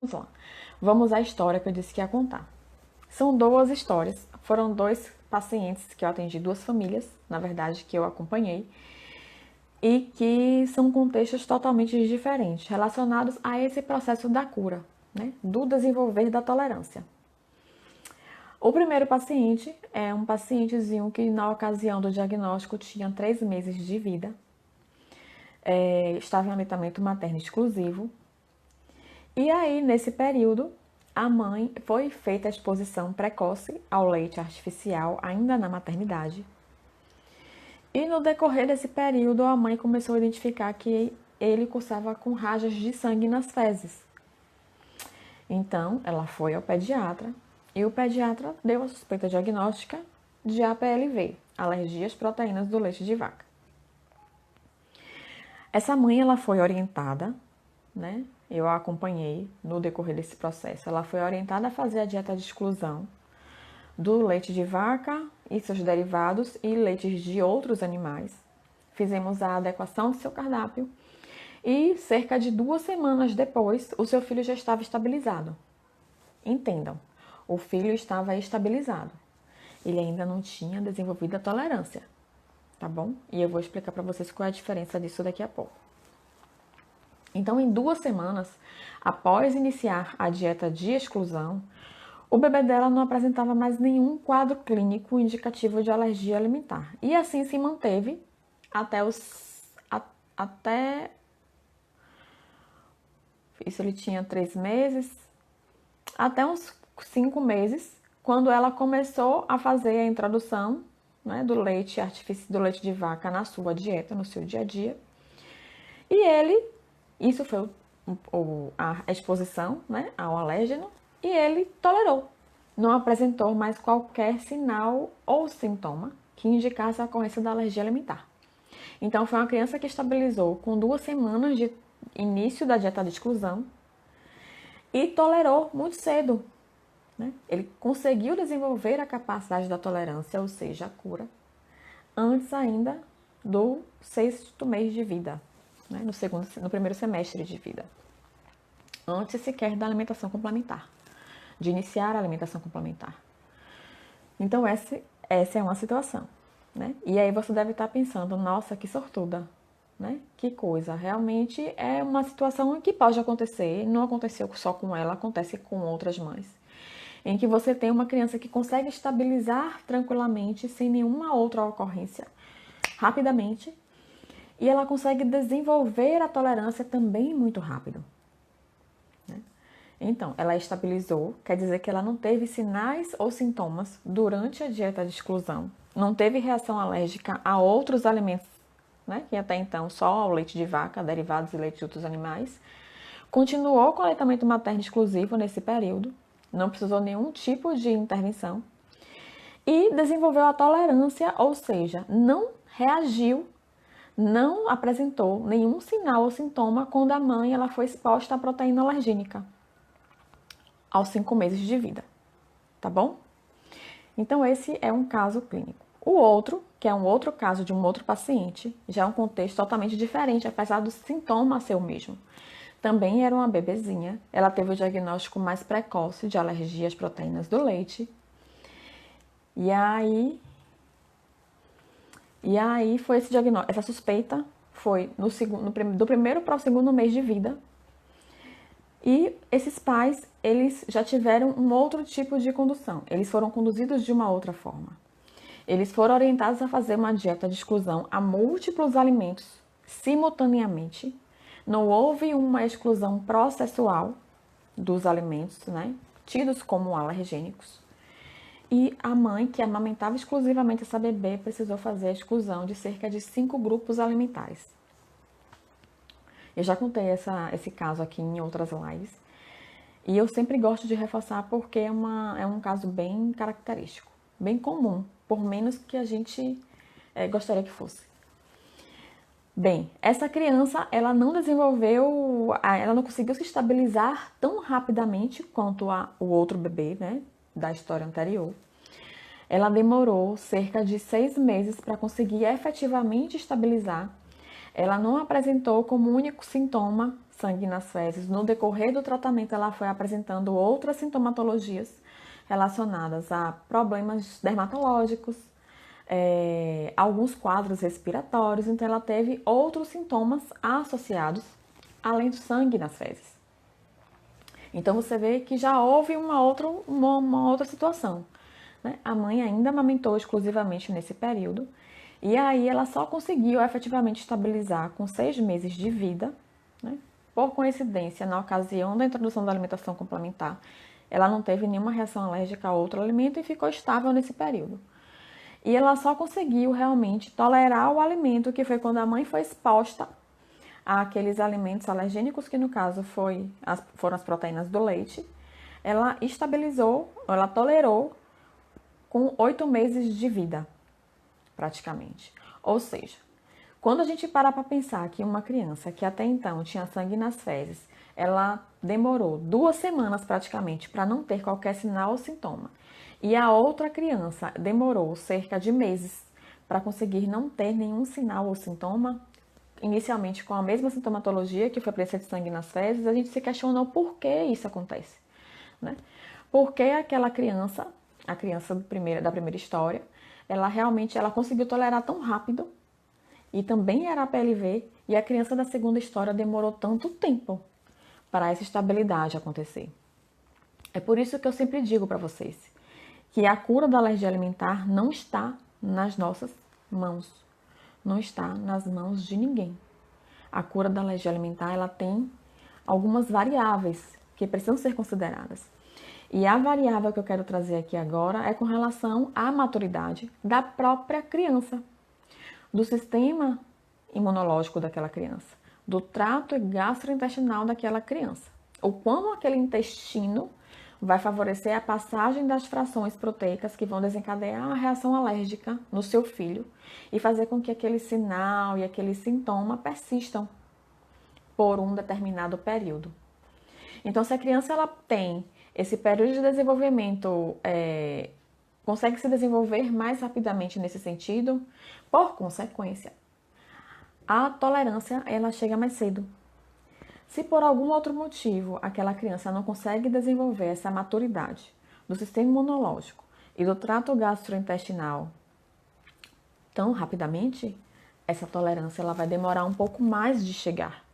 Vamos lá. Vamos à história que eu disse que ia contar. São duas histórias. Foram dois pacientes que eu atendi, duas famílias, na verdade, que eu acompanhei, e que são contextos totalmente diferentes, relacionados a esse processo da cura, né? Do desenvolver da tolerância. O primeiro paciente é um pacientezinho que, na ocasião do diagnóstico, tinha 3 meses de vida, estava em aleitamento materno exclusivo. E aí, nesse período, a mãe foi feita a exposição precoce ao leite artificial, ainda na maternidade. E no decorrer desse período, a mãe começou a identificar que ele cursava com rajas de sangue nas fezes. Então, ela foi ao pediatra e o pediatra deu a suspeita diagnóstica de APLV, alergia às proteínas do leite de vaca. Essa mãe, ela foi orientada, né? Eu a acompanhei no decorrer desse processo. Ela foi orientada a fazer a dieta de exclusão do leite de vaca e seus derivados e leites de outros animais. Fizemos a adequação do seu cardápio e cerca de 2 semanas depois, o seu filho já estava estabilizado. Entendam, o filho estava estabilizado. Ele ainda não tinha desenvolvido a tolerância, tá bom? E eu vou explicar para vocês qual é a diferença disso daqui a pouco. Então, em 2 semanas, após iniciar a dieta de exclusão, o bebê dela não apresentava mais nenhum quadro clínico indicativo de alergia alimentar. E assim se manteve até isso, ele tinha 3 meses, até uns 5 meses, quando ela começou a fazer a introdução, né, do leite de vaca na sua dieta, no seu dia a dia. E isso foi a exposição, né, ao alérgeno, e ele tolerou. Não apresentou mais qualquer sinal ou sintoma que indicasse a ocorrência da alergia alimentar. Então, foi uma criança que estabilizou com 2 semanas de início da dieta de exclusão e tolerou muito cedo, né? Ele conseguiu desenvolver a capacidade da tolerância, ou seja, a cura, antes ainda do 6º mês de vida, né? No primeiro semestre de vida, antes sequer da alimentação complementar, de iniciar a alimentação complementar. Então, essa é uma situação, né? E aí você deve estar pensando, nossa, que sortuda, né? Que coisa, realmente é uma situação que pode acontecer, não aconteceu só com ela, acontece com outras mães, em que você tem uma criança que consegue estabilizar tranquilamente, sem nenhuma outra ocorrência, rapidamente, e ela consegue desenvolver a tolerância também muito rápido. Então, ela estabilizou, quer dizer que ela não teve sinais ou sintomas durante a dieta de exclusão, não teve reação alérgica a outros alimentos, né, que até então só ao leite de vaca, derivados e leite de outros animais, continuou com o aleitamento materno exclusivo nesse período, não precisou nenhum tipo de intervenção e desenvolveu a tolerância, ou seja, não reagiu, não apresentou nenhum sinal ou sintoma quando a mãe ela foi exposta à proteína alergênica aos 5 meses de vida, tá bom? Então, esse é um caso clínico. O outro, que é um outro caso de um outro paciente, já é um contexto totalmente diferente, apesar do sintoma ser o mesmo. Também era uma bebezinha, ela teve o diagnóstico mais precoce de alergia às proteínas do leite. E aí foi esse diagnóstico, essa suspeita foi do primeiro para o 2º mês de vida. E esses pais, eles já tiveram um outro tipo de condução. Eles foram conduzidos de uma outra forma. Eles foram orientados a fazer uma dieta de exclusão a múltiplos alimentos simultaneamente. Não houve uma exclusão processual dos alimentos, né, tidos como alergênicos. E a mãe, que amamentava exclusivamente essa bebê, precisou fazer a exclusão de cerca de 5 grupos alimentares. Eu já contei esse caso aqui em outras lives. E eu sempre gosto de reforçar porque é um caso bem característico, bem comum, por menos que a gente gostaria que fosse. Bem, essa criança, ela não conseguiu se estabilizar tão rapidamente quanto o outro bebê, né, da história anterior. Ela demorou cerca de 6 meses para conseguir efetivamente estabilizar. Ela não apresentou como único sintoma sangue nas fezes, no decorrer do tratamento ela foi apresentando outras sintomatologias relacionadas a problemas dermatológicos, alguns quadros respiratórios, então ela teve outros sintomas associados, além do sangue nas fezes. Então você vê que já houve uma outra situação, né? A mãe ainda amamentou exclusivamente nesse período, e aí ela só conseguiu efetivamente estabilizar com 6 meses de vida, né? Por coincidência, na ocasião da introdução da alimentação complementar, ela não teve nenhuma reação alérgica a outro alimento e ficou estável nesse período. E ela só conseguiu realmente tolerar o alimento, que foi quando a mãe foi exposta àqueles alimentos alergênicos, que no caso foram as proteínas do leite. Ela estabilizou, ela tolerou com 8 meses de vida, praticamente. Ou seja, quando a gente para pensar que uma criança que até então tinha sangue nas fezes, ela demorou 2 semanas praticamente para não ter qualquer sinal ou sintoma, e a outra criança demorou cerca de meses para conseguir não ter nenhum sinal ou sintoma, inicialmente com a mesma sintomatologia, que foi a presença de sangue nas fezes, a gente se questionou por que isso acontece, né? Por que aquela criança, a criança da primeira história, ela conseguiu tolerar tão rápido, e também era a PLV, e a criança da segunda história demorou tanto tempo para essa estabilidade acontecer. É por isso que eu sempre digo para vocês que a cura da alergia alimentar não está nas nossas mãos, não está nas mãos de ninguém. A cura da alergia alimentar, ela tem algumas variáveis que precisam ser consideradas. E a variável que eu quero trazer aqui agora é com relação à maturidade da própria criança, do sistema imunológico daquela criança, do trato gastrointestinal daquela criança. O quão aquele intestino vai favorecer a passagem das frações proteicas que vão desencadear a reação alérgica no seu filho e fazer com que aquele sinal e aquele sintoma persistam por um determinado período. Então, se a criança ela tem esse período de desenvolvimento, consegue se desenvolver mais rapidamente nesse sentido, por consequência, a tolerância ela chega mais cedo. Se por algum outro motivo aquela criança não consegue desenvolver essa maturidade do sistema imunológico e do trato gastrointestinal tão rapidamente, essa tolerância ela vai demorar um pouco mais de chegar,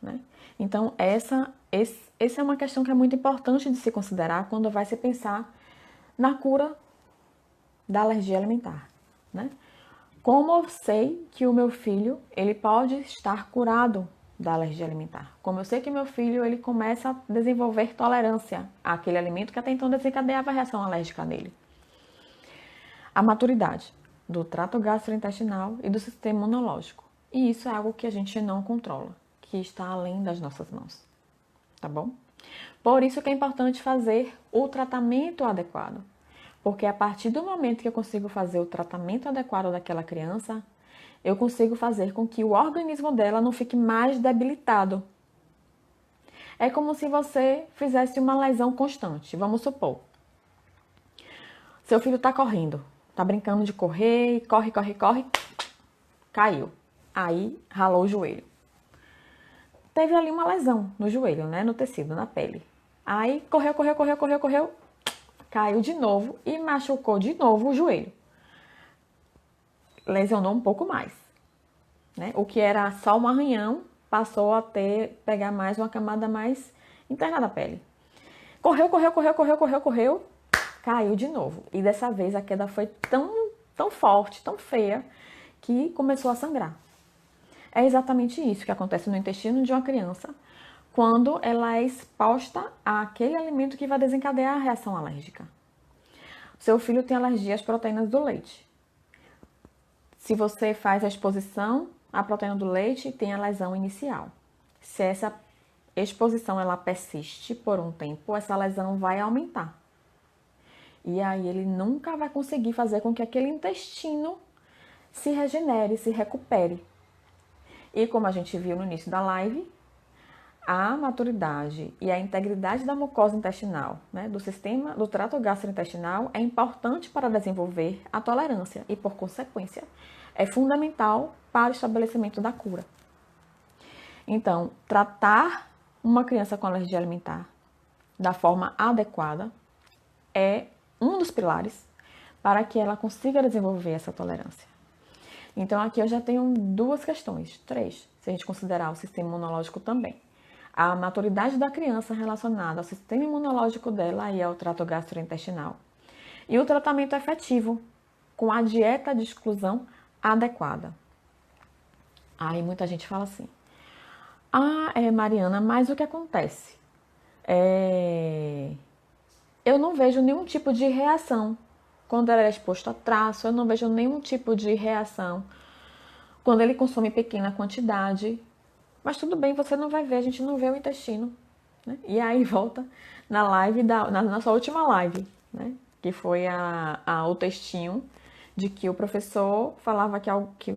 né? Então, essa é uma questão que é muito importante de se considerar quando vai se pensar na cura da alergia alimentar, né? Como eu sei que o meu filho ele pode estar curado da alergia alimentar? Como eu sei que meu filho ele começa a desenvolver tolerância àquele alimento que até então desencadeava a reação alérgica nele? A maturidade do trato gastrointestinal e do sistema imunológico. E isso é algo que a gente não controla, que está além das nossas mãos, tá bom? Por isso que é importante fazer o tratamento adequado. Porque a partir do momento que eu consigo fazer o tratamento adequado daquela criança, eu consigo fazer com que o organismo dela não fique mais debilitado. É como se você fizesse uma lesão constante. Vamos supor, seu filho está correndo, está brincando de correr, corre, caiu. Aí ralou o joelho. Teve ali uma lesão no joelho, né, no tecido, na pele. Aí correu, caiu de novo e machucou de novo o joelho. Lesionou um pouco mais, né? O que era só um arranhão passou a pegar mais uma camada mais interna da pele. Correu, caiu de novo. E dessa vez a queda foi tão forte, tão feia, que começou a sangrar. É exatamente isso que acontece no intestino de uma criança quando ela é exposta àquele alimento que vai desencadear a reação alérgica. Seu filho tem alergia às proteínas do leite. Se você faz a exposição à proteína do leite, tem a lesão inicial. Se essa exposição ela persiste por um tempo, essa lesão vai aumentar. E aí ele nunca vai conseguir fazer com que aquele intestino se regenere, se recupere. E como a gente viu no início da live, a maturidade e a integridade da mucosa intestinal, né, do sistema do trato gastrointestinal é importante para desenvolver a tolerância e, por consequência, é fundamental para o estabelecimento da cura. Então, tratar uma criança com alergia alimentar da forma adequada é um dos pilares para que ela consiga desenvolver essa tolerância. Então, aqui eu já tenho duas questões, três, se a gente considerar o sistema imunológico também. A maturidade da criança relacionada ao sistema imunológico dela e ao trato gastrointestinal. E o tratamento efetivo, com a dieta de exclusão adequada. Aí muita gente fala assim, Mariana, mas o que acontece? Eu não vejo nenhum tipo de reação quando ela é exposto a traço, eu não vejo nenhum tipo de reação quando ele consome pequena quantidade. Mas tudo bem, você não vai ver, a gente não vê o intestino. Né? E aí volta na live, na nossa última live, né? Que foi o textinho de que o professor falava que